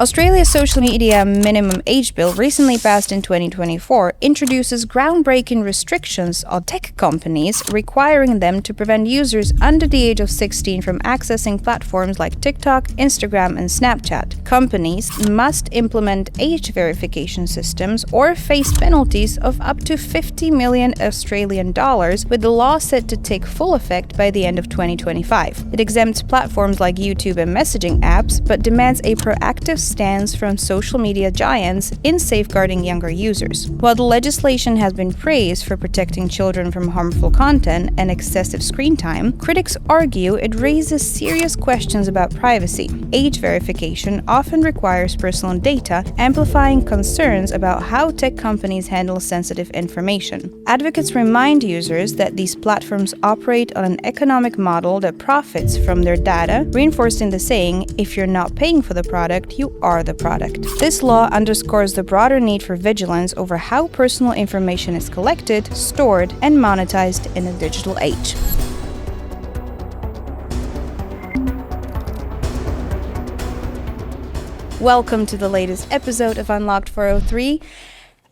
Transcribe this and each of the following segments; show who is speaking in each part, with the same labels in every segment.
Speaker 1: Australia's social media minimum age bill, recently passed in 2024, introduces groundbreaking restrictions on tech companies, requiring them to prevent users under the age of 16 from accessing platforms like TikTok, Instagram, and Snapchat. Companies must implement age verification systems or face penalties of up to 50 million Australian dollars, with the law set to take full effect by the end of 2025. It exempts platforms like YouTube and messaging apps, but demands a proactive stance from social media giants in safeguarding younger users. While the legislation has been praised for protecting children from harmful content and excessive screen time, critics argue it raises serious questions about privacy. Age verification often requires personal data, amplifying concerns about how tech companies handle sensitive information. Advocates remind users that these platforms operate on an economic model that profits from their data, reinforcing the saying, "If you're not paying for the product, you are the product." This law underscores the broader need for vigilance over how personal information is collected, stored, and monetized in a digital age. Welcome to the latest episode of Unlocked 403.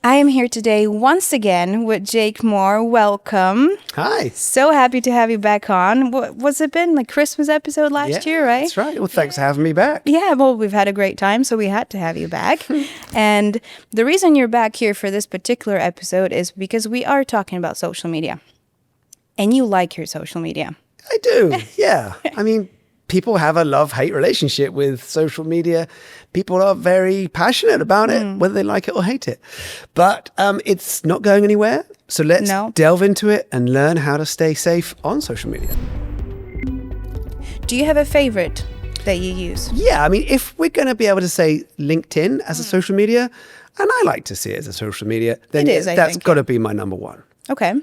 Speaker 1: I am here today once again with Jake Moore. Welcome.
Speaker 2: Hi.
Speaker 1: So happy to have you back on. What's it been? Like Christmas episode last year, right?
Speaker 2: That's right. Well, thanks for having me back.
Speaker 1: Yeah, well, we've had a great time, so we had to have you back. And the reason you're back here for this particular episode is because we are talking about social media. And you like your social media.
Speaker 2: I do. Yeah. I mean, people have a love-hate relationship with social media. People are very passionate about it, whether they like it or hate it. But it's not going anywhere. So let's delve into it and learn how to stay safe on social media.
Speaker 1: Do you have a favorite that you use?
Speaker 2: Yeah. I mean, if we're going to be able to say LinkedIn as a social media, and I like to see it as a social media, then that's got to be my number one.
Speaker 1: Okay.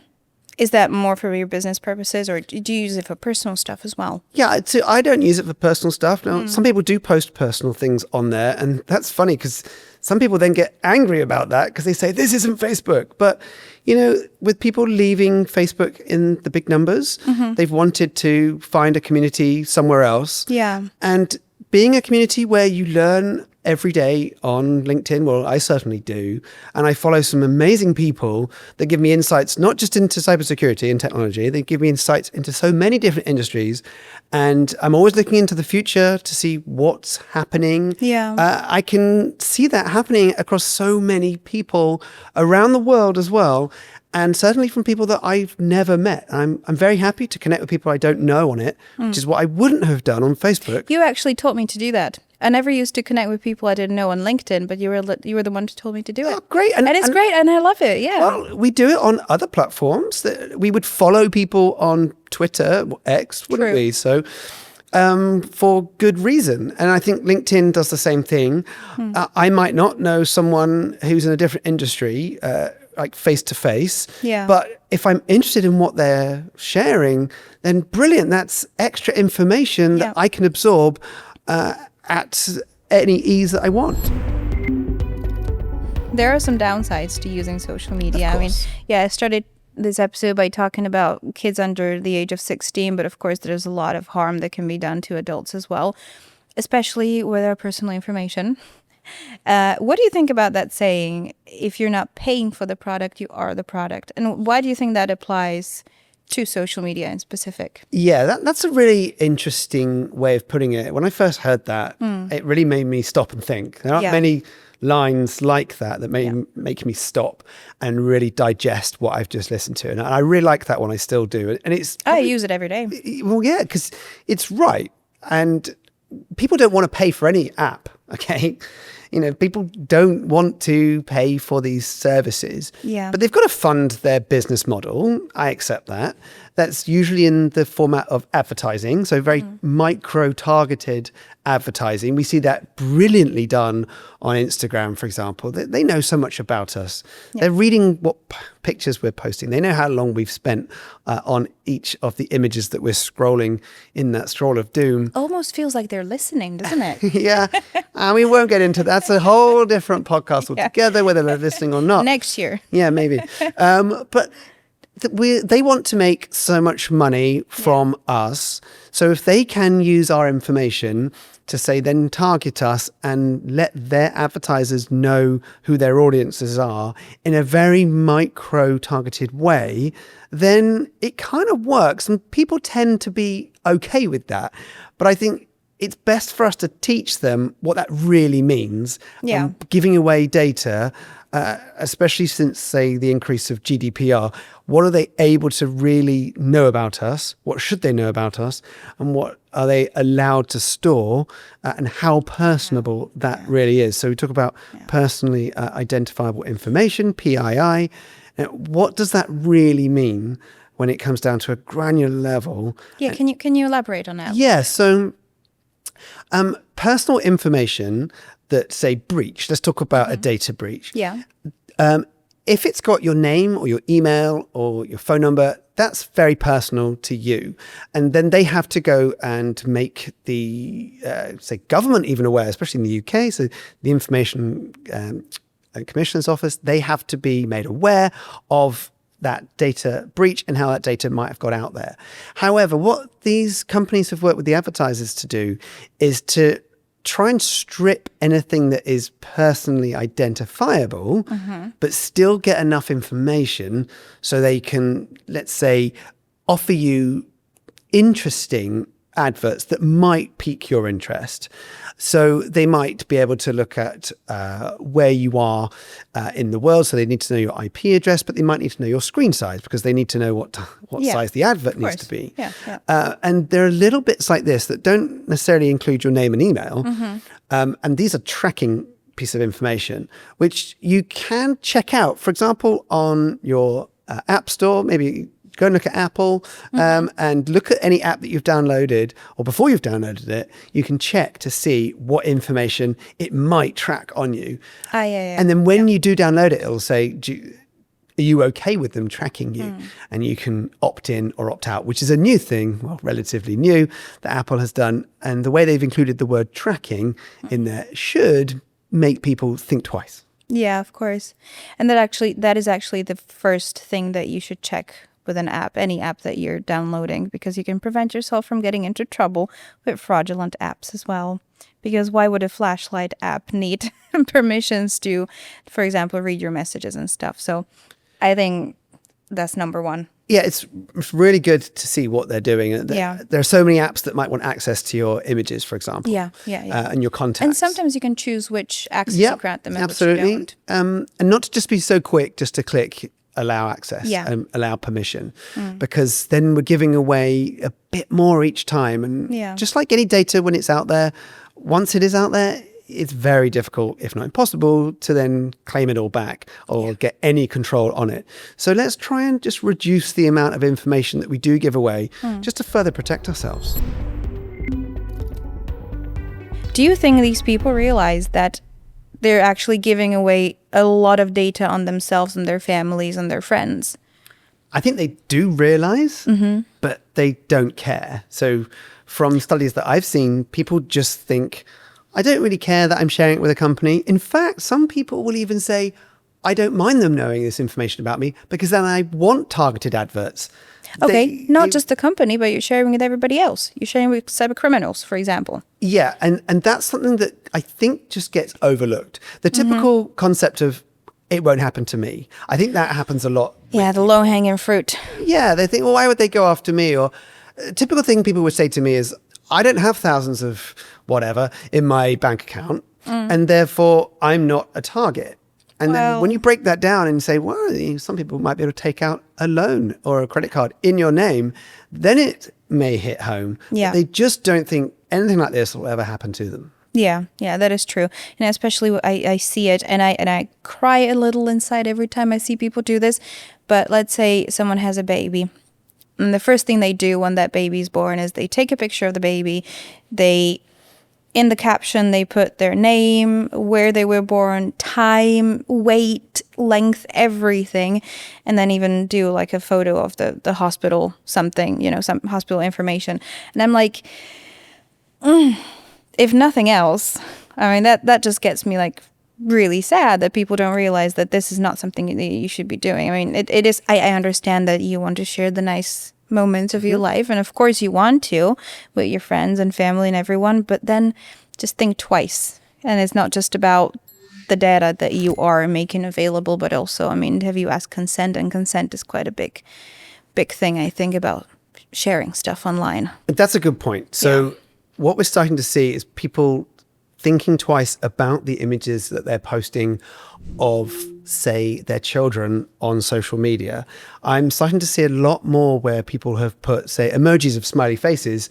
Speaker 1: Is that more for your business purposes, or do you use it for personal stuff as well?
Speaker 2: Yeah, I don't use it for personal stuff. Now, some people do post personal things on there, and that's funny because some people then get angry about that because they say, this isn't Facebook. But, you know, with people leaving Facebook in the big numbers, they've wanted to find a community somewhere else.
Speaker 1: Yeah.
Speaker 2: And being a community where you learn every day on LinkedIn, well, I certainly do. And I follow some amazing people that give me insights, not just into cybersecurity and technology, they give me insights into so many different industries. And I'm always looking into the future to see what's happening.
Speaker 1: Yeah.
Speaker 2: I can see that happening across so many people around the world as well. And certainly from people that I've never met. I'm very happy to connect with people I don't know on it, which is what I wouldn't have done on Facebook.
Speaker 1: You actually taught me to do that. I never used to connect with people I didn't know on LinkedIn, but you were the one who told me to do it.
Speaker 2: Oh, great.
Speaker 1: And it's great, and I love it, yeah.
Speaker 2: Well, we do it on other platforms. We would follow people on Twitter, X, wouldn't we? So for good reason. And I think LinkedIn does the same thing. I might not know someone who's in a different industry, like face to face.
Speaker 1: Yeah.
Speaker 2: But if I'm interested in what they're sharing, then brilliant. That's extra information that I can absorb at any ease that I want.
Speaker 1: There are some downsides to using social media. I mean, I started this episode by talking about kids under the age of 16, but of course there's a lot of harm that can be done to adults as well, especially with our personal information. What do you think about that saying, if you're not paying for the product, you are the product? And why do you think that applies to social media in specific?
Speaker 2: Yeah, that's a really interesting way of putting it. When I first heard that, it really made me stop and think. There aren't many lines like that make me stop and really digest what I've just listened to. And I really like that one. I still do. And
Speaker 1: I use it every day.
Speaker 2: Well, yeah, because it's right. And people don't want to pay for any app, okay? You know, people don't want to pay for these services.
Speaker 1: Yeah.
Speaker 2: But they've got to fund their business model. I accept that. That's usually in the format of advertising, so very micro-targeted advertising. We see that brilliantly done on Instagram, for example. They know so much about us. Yeah. They're reading what pictures we're posting. They know how long we've spent on each of the images that we're scrolling in that scroll of doom.
Speaker 1: Almost feels like they're listening, doesn't it?
Speaker 2: Yeah, and we won't get into that. That's a whole different podcast altogether, whether they're listening or not.
Speaker 1: Next year.
Speaker 2: Yeah, maybe. But they want to make so much money from us. So if they can use our information to say, then target us and let their advertisers know who their audiences are in a very micro targeted way, then it kind of works. And people tend to be okay with that. But I think it's best for us to teach them what that really means.
Speaker 1: Yeah.
Speaker 2: Giving away data, especially since, say, the increase of GDPR, what are they able to really know about us? What should they know about us? And what are they allowed to store? And how personable that really is. So we talk about personally identifiable information, PII. What does that really mean when it comes down to a granular level?
Speaker 1: Yeah, can you elaborate on that?
Speaker 2: Yeah, so personal information that, say, breach, let's talk about a data breach.
Speaker 1: Yeah.
Speaker 2: If it's got your name or your email or your phone number, that's very personal to you. And then they have to go and make the, say, government even aware, especially in the UK. So the Information Commissioner's Office, they have to be made aware of that data breach and how that data might have got out there. However, what these companies have worked with the advertisers to do is to try and strip anything that is personally identifiable, but still get enough information so they can, let's say, offer you interesting adverts that might pique your interest. So they might be able to look at where you are in the world. So they need to know your IP address, but they might need to know your screen size because they need to know what size the advert needs to be. And there are little bits like this that don't necessarily include your name and email. And these are tracking piece of information, which you can check out. For example, on your App Store, maybe go and look at Apple and look at any app that you've downloaded, or before you've downloaded it, you can check to see what information it might track on you. And then when you do download it, it'll say, are you okay with them tracking you? And you can opt in or opt out, which is a new thing, well, relatively new, that Apple has done. And the way they've included the word tracking in there should make people think twice.
Speaker 1: Yeah, of course. And that is actually the first thing that you should check with an app, any app that you're downloading, because you can prevent yourself from getting into trouble with fraudulent apps as well. Because why would a flashlight app need permissions to, for example, read your messages and stuff? So I think that's number one.
Speaker 2: Yeah, it's really good to see what they're doing. There are so many apps that might want access to your images, for example. And your contacts.
Speaker 1: And sometimes you can choose which access you grant them and
Speaker 2: absolutely.
Speaker 1: which you don't.
Speaker 2: And not to just be so quick just to click allow access and allow permission, because then we're giving away a bit more each time. And just like any data, when it's out there, once it is out there, it's very difficult, if not impossible, to then claim it all back or get any control on it. So let's try and just reduce the amount of information that we do give away just to further protect ourselves.
Speaker 1: Do you think these people realize that they're actually giving away a lot of data on themselves and their families and their friends?
Speaker 2: I think they do realize, but they don't care. So from studies that I've seen, people just think, I don't really care that I'm sharing it with a company. In fact, some people will even say, I don't mind them knowing this information about me because then I want targeted adverts.
Speaker 1: Okay, not just the company, but you're sharing with everybody else. You're sharing with cyber criminals, for example.
Speaker 2: Yeah, and that's something that I think just gets overlooked. The typical concept of it won't happen to me. I think that happens a lot.
Speaker 1: Yeah, the low-hanging fruit.
Speaker 2: Yeah, they think, well, why would they go after me? Or a typical thing people would say to me is, I don't have thousands of whatever in my bank account, and therefore I'm not a target. And then when you break that down and say, well, some people might be able to take out a loan or a credit card in your name, then it may hit home.
Speaker 1: Yeah.
Speaker 2: They just don't think anything like this will ever happen to them.
Speaker 1: Yeah, that is true. And especially I see it and I cry a little inside every time I see people do this. But let's say someone has a baby. And the first thing they do when that baby's born is they take a picture of the baby. In the caption, they put their name, where they were born, time, weight, length, everything. And then even do like a photo of the hospital, something, some hospital information. And I'm like, if nothing else, I mean, that just gets me like really sad that people don't realize that this is not something that you should be doing. I mean, it is, I understand that you want to share the nice moments of your life. And of course you want to with your friends and family and everyone. But then just think twice. And it's not just about the data that you are making available, but also, I mean, have you asked consent? And consent is quite a big thing, I think, about sharing stuff online.
Speaker 2: That's a good point. So what we're starting to see is people thinking twice about the images that they're posting of, say, their children on social media. I'm starting to see a lot more where people have put, say, emojis of smiley faces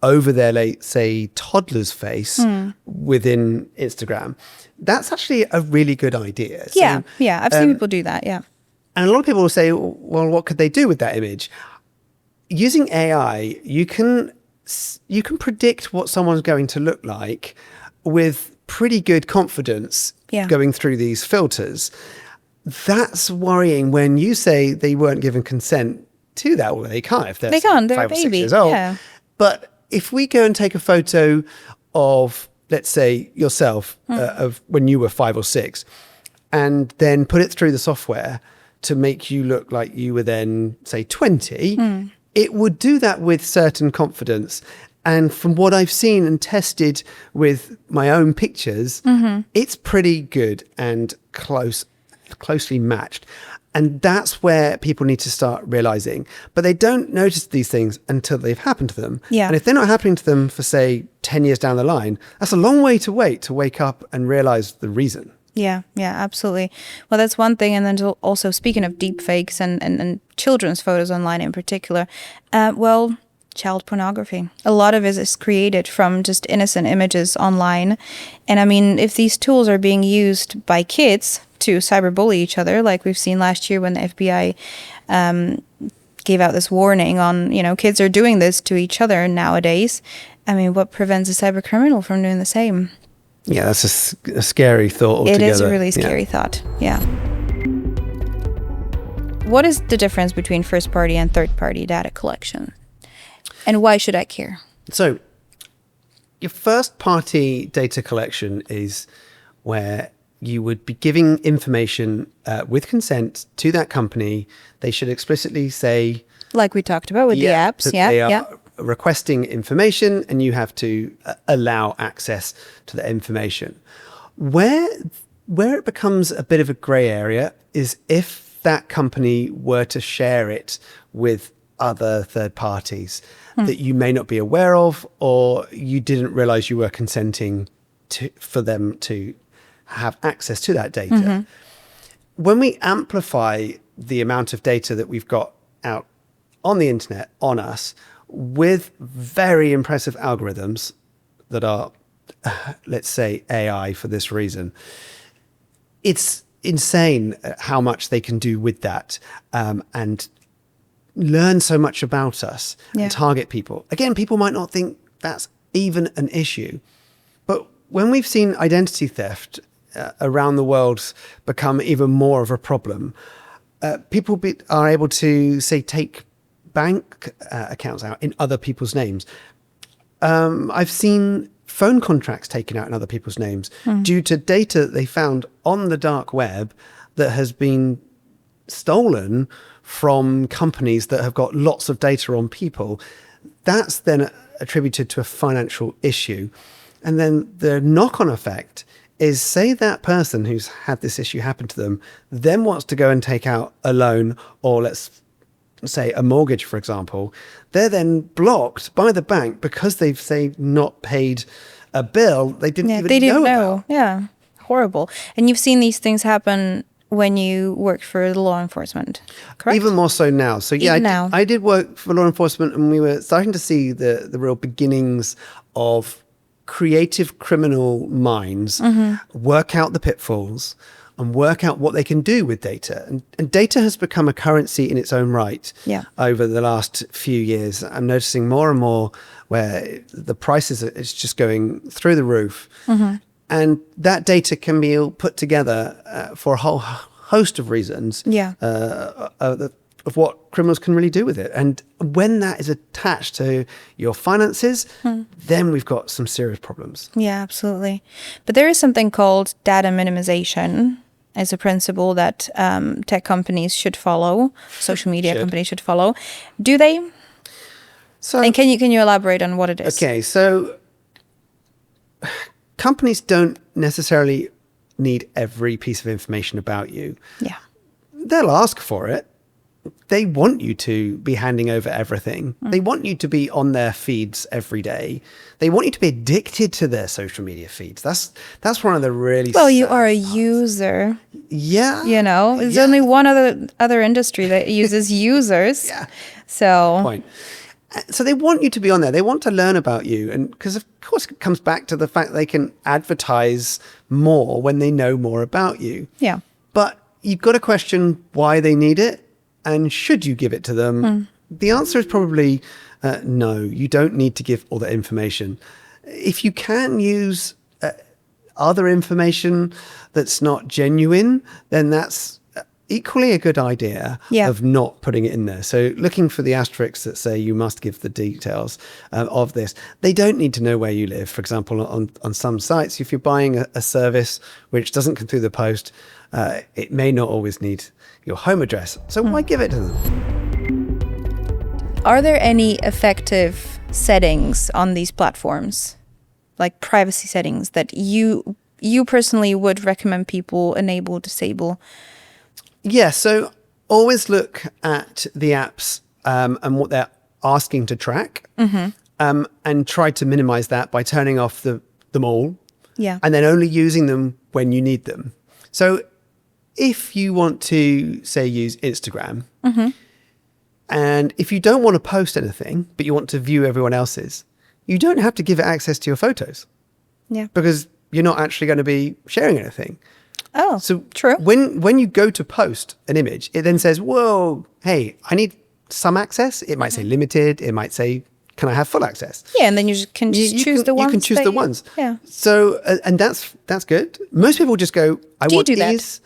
Speaker 2: over their, say, toddler's face within Instagram. That's actually a really good idea.
Speaker 1: Yeah, I've seen people do that, yeah.
Speaker 2: And a lot of people will say, well, what could they do with that image? Using AI, you can predict what someone's going to look like with pretty good confidence going through these filters. That's worrying when you say they weren't given consent to that. Well, they can't if they're 5 or 6 years old.
Speaker 1: Yeah.
Speaker 2: But if we go and take a photo of, let's say, yourself of when you were 5 or 6, and then put it through the software to make you look like you were then, say, 20, it would do that with certain confidence. And from what I've seen and tested with my own pictures, it's pretty good and closely matched. And that's where people need to start realizing. But they don't notice these things until they've happened to them.
Speaker 1: Yeah.
Speaker 2: And if they're not happening to them for, say, 10 years down the line, that's a long way to wait to wake up and realize the reason.
Speaker 1: Yeah, absolutely. Well, that's one thing. And then also, speaking of deep fakes and children's photos online in particular, child pornography. A lot of it is created from just innocent images online. And I mean, if these tools are being used by kids to cyberbully each other, like we've seen last year when the FBI gave out this warning on, kids are doing this to each other nowadays. I mean, what prevents a cyber criminal from doing the same?
Speaker 2: Yeah, that's a scary thought altogether.
Speaker 1: It is a really scary thought, yeah. What is the difference between first-party and third-party data collection? And why should I care?
Speaker 2: So, your first-party data collection is where you would be giving information with consent to that company. They should explicitly say...
Speaker 1: Like we talked about with the apps,
Speaker 2: that they are requesting information, and you have to allow access to the information. Where it becomes a bit of a grey area is if that company were to share it with other third parties that you may not be aware of, or you didn't realize you were consenting for them to have access to that data. When we amplify the amount of data that we've got out on the internet on us with very impressive algorithms that are, let's say, AI for this reason, it's insane how much they can do with that, and learn so much about us and target people. Again, people might not think that's even an issue, but when we've seen identity theft around the world become even more of a problem, people are able to, say, take bank accounts out in other people's names. I've seen phone contracts taken out in other people's names due to data that they found on the dark web that has been stolen from companies that have got lots of data on people. That's then attributed to a financial issue. And then the knock-on effect is, say that person who's had this issue happen to them then wants to go and take out a loan, or let's say a mortgage, for example. They're then blocked by the bank because they've, say, not paid a bill they didn't even know about.
Speaker 1: Yeah, horrible. And you've seen these things happen when you worked for the law enforcement, correct?
Speaker 2: Even more so now. So yeah, I did work for law enforcement, and we were starting to see the real beginnings of creative criminal minds work out the pitfalls and work out what they can do with data. And data has become a currency in its own right over the last few years. I'm noticing more and more where the prices is just going through the roof. And that data can be all put together for a whole host of reasons of what criminals can really do with it. And when that is attached to your finances, then we've got some serious problems.
Speaker 1: Yeah, absolutely. But there is something called data minimization as a principle that tech companies should follow, social media companies should follow. Do they?
Speaker 2: So,
Speaker 1: and can you elaborate on what it is?
Speaker 2: Okay, so companies don't necessarily need every piece of information about you.
Speaker 1: Yeah.
Speaker 2: They'll ask for it. They want you to be handing over everything. They want you to be on their feeds every day. They want you to be addicted to their social media feeds. That's one of the really
Speaker 1: Well, you
Speaker 2: sad
Speaker 1: are a
Speaker 2: parts.
Speaker 1: user.
Speaker 2: Yeah.
Speaker 1: You know, there's
Speaker 2: Yeah.
Speaker 1: only one other industry that uses users.
Speaker 2: Yeah.
Speaker 1: So
Speaker 2: Point. So they want you to be on there. They want to learn about you. And because of course it comes back to the fact they can advertise more when they know more about you.
Speaker 1: yeah.
Speaker 2: But you've got to question why they need it and should you give it to them? The answer is probably no, you don't need to give all that information. If you can use other information that's not genuine, then that's equally a good idea of not putting it in there. So looking for the asterisks that say you must give the details of this. They don't need to know where you live. For example, on some sites, if you're buying a service which doesn't come through the post, it may not always need your home address. So why give it to them?
Speaker 1: Are there any effective settings on these platforms, like privacy settings, that you personally would recommend people enable, disable?
Speaker 2: Yeah, so always look at the apps and what they're asking to track, and try to minimize that by turning off them all, and then only using them when you need them. So if you want to, say, use Instagram, and if you don't want to post anything, but you want to view everyone else's, you don't have to give it access to your photos.
Speaker 1: Yeah.
Speaker 2: Because you're not actually going to be sharing anything.
Speaker 1: Oh,
Speaker 2: So
Speaker 1: true.
Speaker 2: When you go to post an image, it then says, whoa, hey, I need some access. It might say limited. It might say, can I have full access?
Speaker 1: Yeah, and then you can choose the ones.
Speaker 2: You can choose the ones.
Speaker 1: Yeah.
Speaker 2: So, and that's good. Most people just go, I want
Speaker 1: do that?
Speaker 2: these.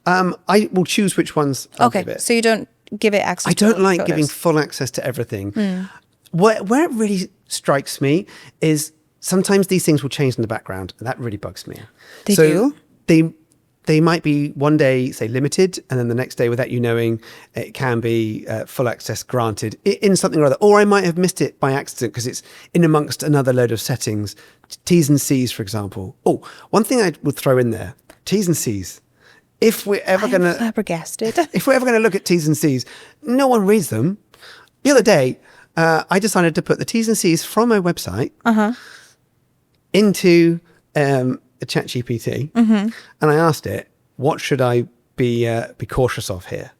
Speaker 2: I will choose which ones I'll give
Speaker 1: Okay,
Speaker 2: it.
Speaker 1: so you don't give it access.
Speaker 2: I don't
Speaker 1: to
Speaker 2: like
Speaker 1: photos.
Speaker 2: giving full access to everything. Where it really strikes me is sometimes these things will change in the background, and that really bugs me.
Speaker 1: They do?
Speaker 2: They might be one day, say, limited, and then the next day, without you knowing, it can be full access granted in something or other. Or I might have missed it by accident because it's in amongst another load of settings. T's and C's, for example. Oh, one thing I would throw in there, T's and C's. If we're ever going to
Speaker 1: flabbergasted.
Speaker 2: If we're ever going to look at T's and C's, no one reads them. The other day, I decided to put the T's and C's from my website into a ChatGPT, and I asked it, "What should I be cautious of here?"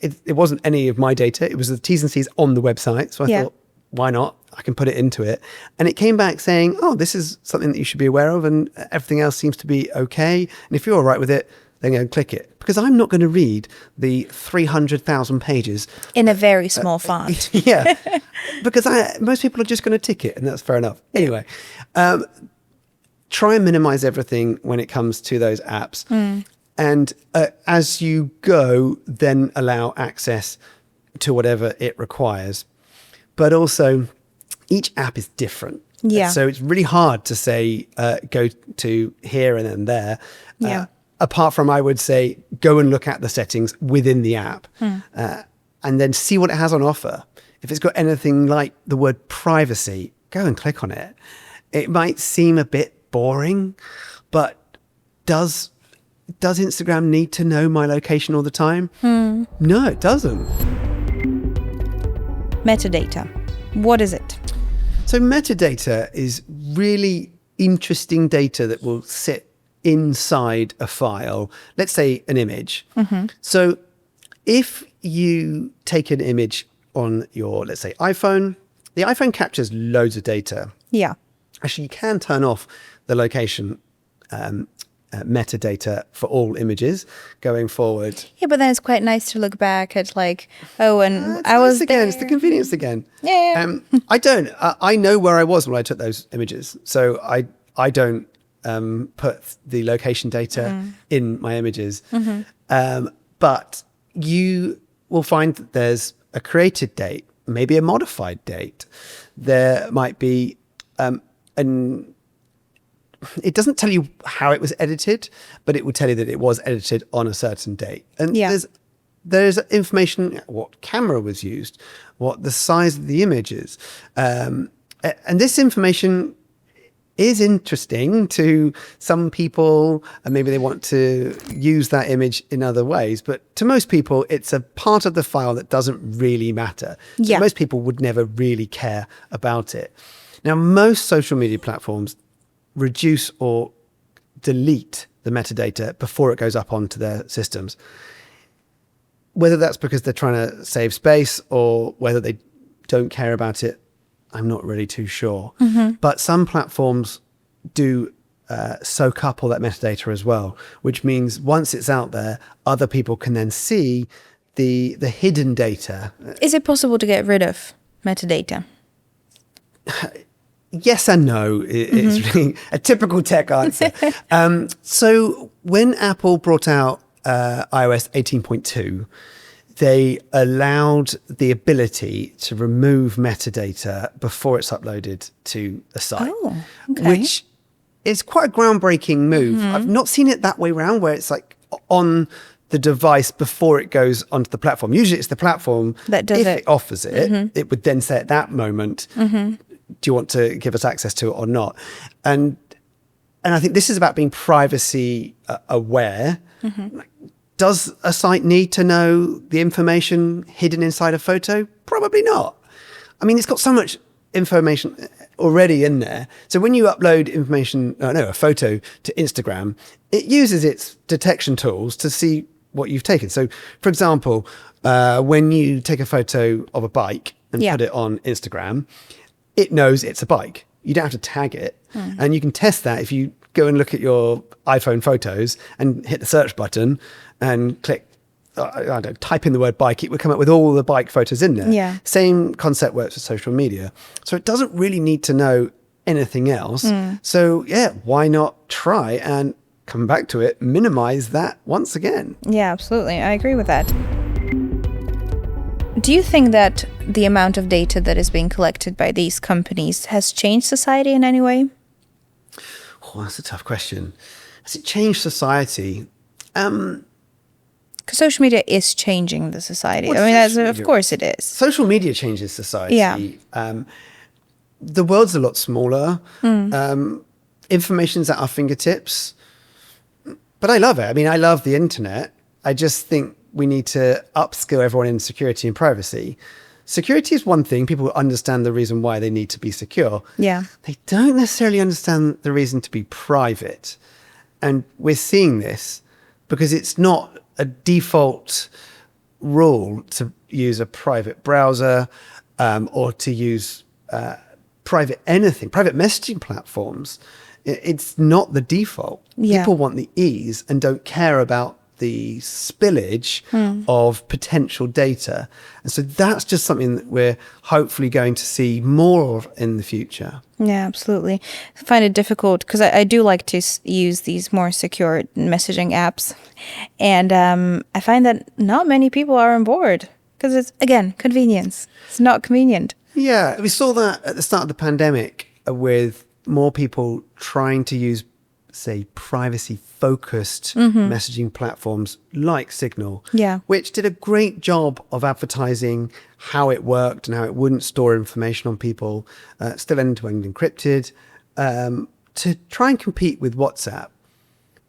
Speaker 2: It wasn't any of my data; it was the T's and C's on the website. So I thought, why not? I can put it into it, and it came back saying, "Oh, this is something that you should be aware of, and everything else seems to be okay. And if you're all right with it, then go and click it." Because I'm not going to read the 300,000 pages
Speaker 1: In a very small font.
Speaker 2: yeah, because most people are just going to tick it, and that's fair enough. Anyway, try and minimize everything when it comes to those apps. And as you go, then allow access to whatever it requires. But also, each app is different.
Speaker 1: Yeah.
Speaker 2: So it's really hard to say, go to here and then there.
Speaker 1: Yeah.
Speaker 2: Apart from, I would say, go and look at the settings within the app and then see what it has on offer. If it's got anything like the word privacy, go and click on it. It might seem a bit boring, but does Instagram need to know my location all the time? No, it doesn't.
Speaker 1: Metadata. What is it?
Speaker 2: So metadata is really interesting data that will sit inside a file, let's say an image. So if you take an image on your, let's say, iPhone, the iPhone captures loads of data.
Speaker 1: Yeah.
Speaker 2: Actually, you can turn off the location metadata for all images going forward.
Speaker 1: Yeah, but then it's quite nice to look back at like, oh, and
Speaker 2: It's
Speaker 1: I was
Speaker 2: nice again.
Speaker 1: there.
Speaker 2: It's the convenience again.
Speaker 1: Yeah.
Speaker 2: I don't. I know where I was when I took those images, so I don't put the location data in my images. But you will find that there's a created date, maybe a modified date. There might be it doesn't tell you how it was edited, but it will tell you that it was edited on a certain date. And there's information, what camera was used, what the size of the image is. And this information is interesting to some people, and maybe they want to use that image in other ways. But to most people, it's a part of the file that doesn't really matter. So
Speaker 1: Yeah.
Speaker 2: most people would never really care about it. Now, most social media platforms reduce or delete the metadata before it goes up onto their systems. Whether that's because they're trying to save space or whether they don't care about it, I'm not really too sure. But some platforms do soak up all that metadata as well, which means once it's out there, other people can then see the hidden data.
Speaker 1: Is it possible to get rid of metadata?
Speaker 2: Yes and no is really a typical tech answer. So when Apple brought out iOS 18.2, they allowed the ability to remove metadata before it's uploaded to a site, which is quite a groundbreaking move. I've not seen it that way around, where it's like on the device before it goes onto the platform. Usually it's the platform
Speaker 1: that does
Speaker 2: if
Speaker 1: it.
Speaker 2: it offers it, it would then say at that moment, do you want to give us access to it or not? And I think this is about being privacy aware. Does a site need to know the information hidden inside a photo? Probably not. I mean, it's got so much information already in there. So when you upload a photo to Instagram, it uses its detection tools to see what you've taken. So, for example, when you take a photo of a bike and put it on Instagram, it knows it's a bike. You don't have to tag it. And you can test that if you go and look at your iPhone photos and hit the search button and click, I don't know, type in the word bike, it would come up with all the bike photos in there.
Speaker 1: Yeah.
Speaker 2: Same concept works with social media. So it doesn't really need to know anything else. So yeah, why not try and come back to it, minimize that once again?
Speaker 1: Yeah, absolutely. I agree with that. Do you think that the amount of data that is being collected by these companies has changed society in any way?
Speaker 2: Oh, that's a tough question. Has it changed society?
Speaker 1: Because social media is changing the society.
Speaker 2: Well,
Speaker 1: I mean,
Speaker 2: social
Speaker 1: of
Speaker 2: media-
Speaker 1: course it is.
Speaker 2: Social media changes society.
Speaker 1: Yeah.
Speaker 2: The world's a lot smaller. Information's at our fingertips. But I love it. I mean, I love the internet. I just think we need to upskill everyone in security and privacy. Security is one thing. People understand the reason why they need to be secure.
Speaker 1: Yeah.
Speaker 2: They don't necessarily understand the reason to be private. And we're seeing this because it's not a default rule to use a private browser or to use private messaging platforms. It's not the default.
Speaker 1: Yeah.
Speaker 2: People want the ease and don't care about the spillage of potential data. And so that's just something that we're hopefully going to see more of in the future.
Speaker 1: Yeah, absolutely. I find it difficult because I do like to use these more secure messaging apps. And I find that not many people are on board because it's, again, convenience. It's not convenient.
Speaker 2: Yeah, we saw that at the start of the pandemic with more people trying to use, say, privacy-focused messaging platforms like Signal, which did a great job of advertising how it worked and how it wouldn't store information on people, still end-to-end encrypted, to try and compete with WhatsApp.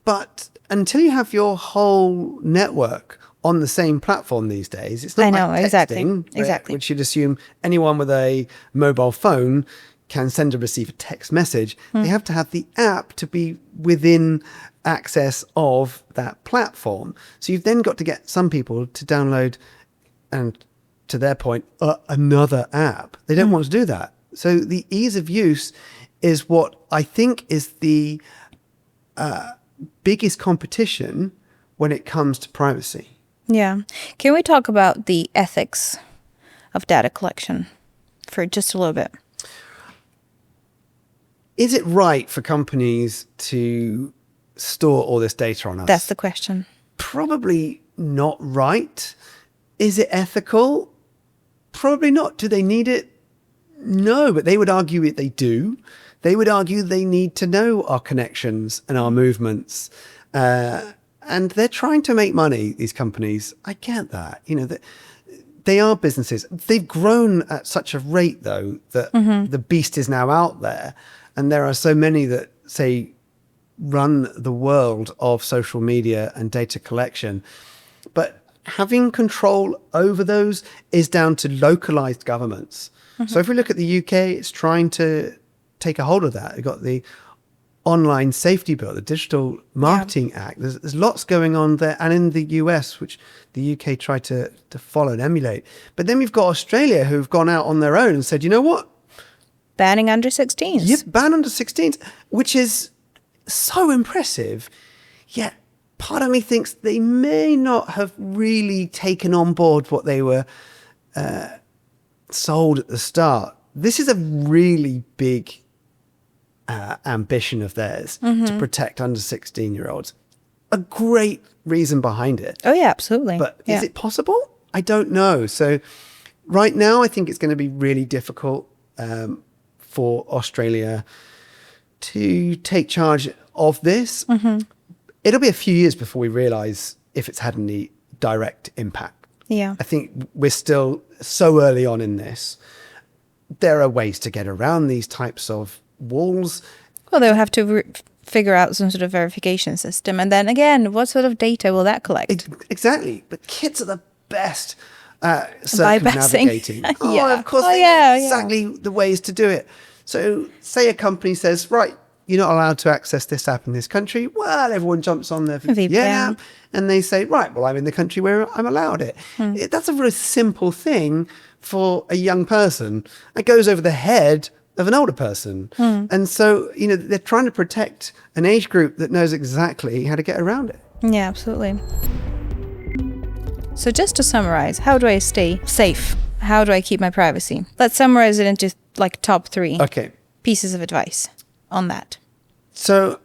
Speaker 2: But until you have your whole network on the same platform these days, it's not like texting,
Speaker 1: exactly.
Speaker 2: which you'd assume anyone with a mobile phone can send and receive a text message. They have to have the app to be within access of that platform. So you've then got to get some people to download, and to their point, another app. They don't want to do that. So the ease of use is what I think is the biggest competition when it comes to privacy.
Speaker 1: Yeah. Can we talk about the ethics of data collection for just a little bit?
Speaker 2: Is it right for companies to store all this data on us?
Speaker 1: That's the question.
Speaker 2: Probably not right. Is it ethical? Probably not. Do they need it? No, but they would argue that they do. They would argue they need to know our connections and our movements. And they're trying to make money, these companies. I get that. You know, they are businesses. They've grown at such a rate, though, that the beast is now out there. and there are so many that say run the world of social media and data collection. But having control over those is down to localized governments. So if we look at the UK, it's trying to take a hold of that. We've got the Online Safety Bill, the Digital Marketing Act. There's lots going on there. And in the US, which the UK tried to follow and emulate. But then we've got Australia, who've gone out on their own and said, you know what?
Speaker 1: Banning under 16s.
Speaker 2: Yeah, ban under 16s, which is so impressive. Yet part of me thinks they may not have really taken on board what they were sold at the start. This is a really big ambition of theirs to protect under 16-year-olds. A great reason behind it.
Speaker 1: Oh, yeah, absolutely.
Speaker 2: But is it possible? I don't know. So right now, I think it's going to be really difficult for Australia to take charge of this. It'll be a few years before we realize if it's had any direct impact.
Speaker 1: Yeah.
Speaker 2: I think we're still so early on in this. There are ways to get around these types of walls.
Speaker 1: Well, they'll have to figure out some sort of verification system. And then again, what sort of data will that collect?
Speaker 2: Exactly. But kids are the best
Speaker 1: Bypassing.
Speaker 2: circumnavigating. Of course, they know exactly the ways to do it. So say a company says, right, you're not allowed to access this app in this country. Well, everyone jumps on their VPN app and they say, right, well, I'm in the country where I'm allowed it. That's a very simple thing for a young person. It goes over the head of an older person. And so, they're trying to protect an age group that knows exactly how to get around it.
Speaker 1: Yeah, absolutely. So just to summarize, how do I stay safe? How do I keep my privacy? Let's summarize it into top 3 pieces of advice on that.
Speaker 2: So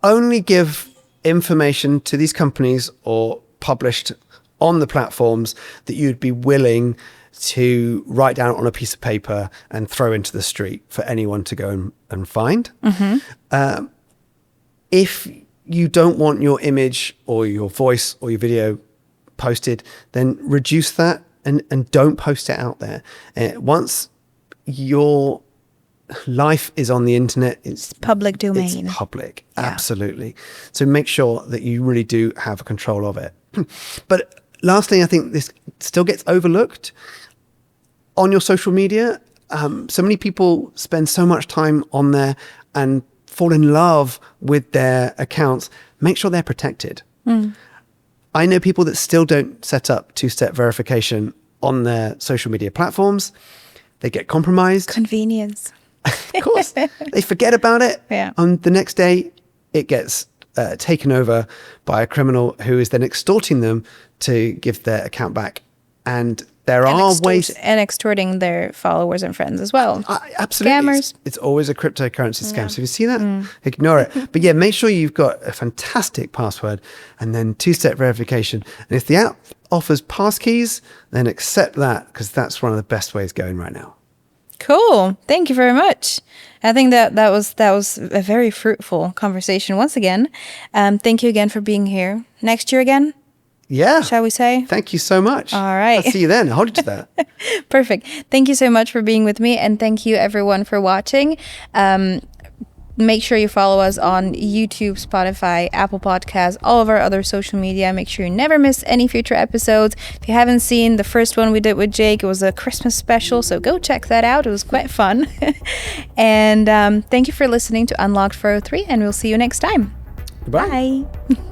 Speaker 2: only give information to these companies or published on the platforms that you'd be willing to write down on a piece of paper and throw into the street for anyone to go and find. If you don't want your image or your voice or your video posted, then reduce that and don't post it out there. Once your life is on the internet, it's
Speaker 1: public domain.
Speaker 2: It's public, absolutely. So make sure that you really do have control of it. But lastly, I think this still gets overlooked on your social media. So many people spend so much time on there and fall in love with their accounts. Make sure they're protected. I know people that still don't set up two-step verification on their social media platforms. They get compromised.
Speaker 1: Convenience.
Speaker 2: Of course. They forget about it.
Speaker 1: Yeah.
Speaker 2: And the next day, it gets taken over by a criminal who is then extorting them to give their account back. And there are ways...
Speaker 1: And extorting their followers and friends as well.
Speaker 2: Absolutely.
Speaker 1: Scammers.
Speaker 2: It's always a cryptocurrency scam. So if you see that, ignore it. But yeah, make sure you've got a fantastic password and then two-step verification. And if the app offers passkeys, then accept that, because that's one of the best ways going right now.
Speaker 1: Cool. Thank you very much. I think that was a very fruitful conversation once again. Thank you again for being here. Next year again?
Speaker 2: Yeah.
Speaker 1: Shall we say?
Speaker 2: Thank you so much.
Speaker 1: All right.
Speaker 2: I'll see you then. I'll hold you to that.
Speaker 1: Perfect. Thank you so much for being with me. And thank you everyone for watching. Make sure you follow us on YouTube, Spotify, Apple Podcasts, all of our other social media. Make sure you never miss any future episodes. If you haven't seen the first one we did with Jake, it was a Christmas special, so go check that out. It was quite fun. And thank you for listening to Unlocked 403, and we'll see you next time.
Speaker 2: Goodbye.
Speaker 1: Bye.